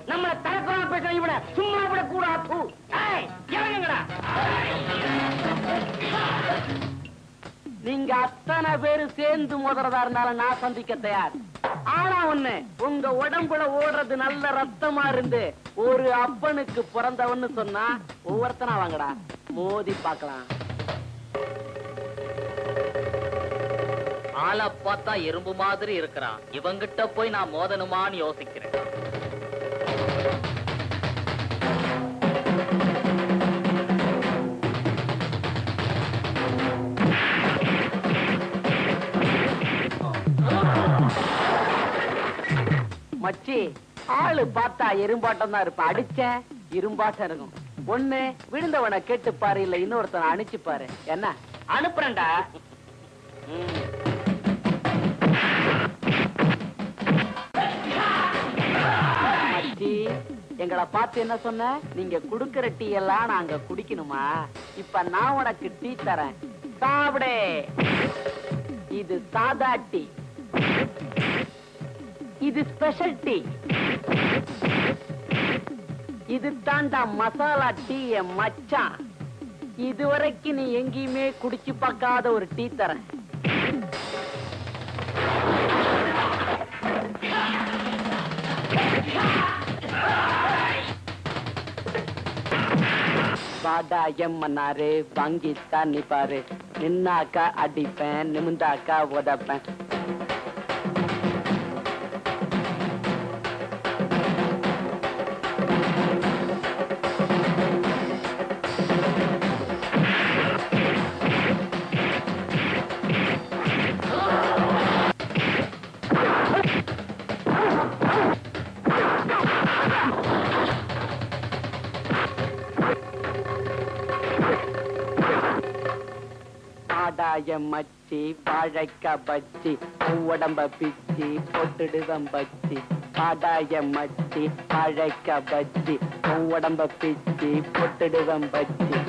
நம்மள தரக்குறா பேச இவன சும்மா விட கூடாது. இறங்குங்கடா. நீங்க அத்தனை பேரு சேர்ந்து மோதுறதா இருந்தாலும் நான் சந்திக்க தயார். ஆனா ஒண்ணு, உங்க உடம்புல ஓடுறது நல்ல ரத்தமா இருந்து ஒரு அப்பனுக்கு பிறந்தவன்னு சொன்னா ஒவ்வொருத்தனா வாங்கடா, மோதி பார்க்கலாம். ஆளை பார்த்தா எறும்பு மாதிரி இருக்கிறான். இவங்கிட்ட போய் நான் மோதனுமான்னு யோசிக்கிறேன். மச்சி, ஆளு பார்த்தா எறும்பாட்டம் தான் இருப்ப, அடிச்ச இரும்பாட்டம் இருக்கும். ஒண்ணு விழுந்தவனை கேட்டு பாரு, இல்ல இன்னொருத்தனை அனுப்பிச்சு பாரு. என்ன அனுப்புறேன்டா. மச்சி, எங்களை பார்த்து என்ன சொன்ன? நீங்க குடுக்கிற டீ எல்லாம் நாங்க குடிக்கணுமா? இப்ப நான் உனக்கு டீ தரேன், சாப்பிடு. இது சாதா டீ, இது ஸ்பெஷல் டீ, இது தாண்டா மசாலா டீ மச்சான். இதுவரைக்கும் நீ எங்கேயுமே குடிச்சு பார்க்காத ஒரு டீ தரேன். வாடா எம்மனாரு, வாங்கி தண்ணி பாரு. நின்னாக்கா அடிப்பேன், நிமிந்தாக்கா உதப்பேன். மச்சி, வாழைக்கா பச்சி, உடம்ப பிச்சி போட்டுடுவம் பச்சி. பாடாய மச்சி, வாழைக்கா பச்சி, உடம்ப பிச்சி போட்டுடுவம் பச்சி.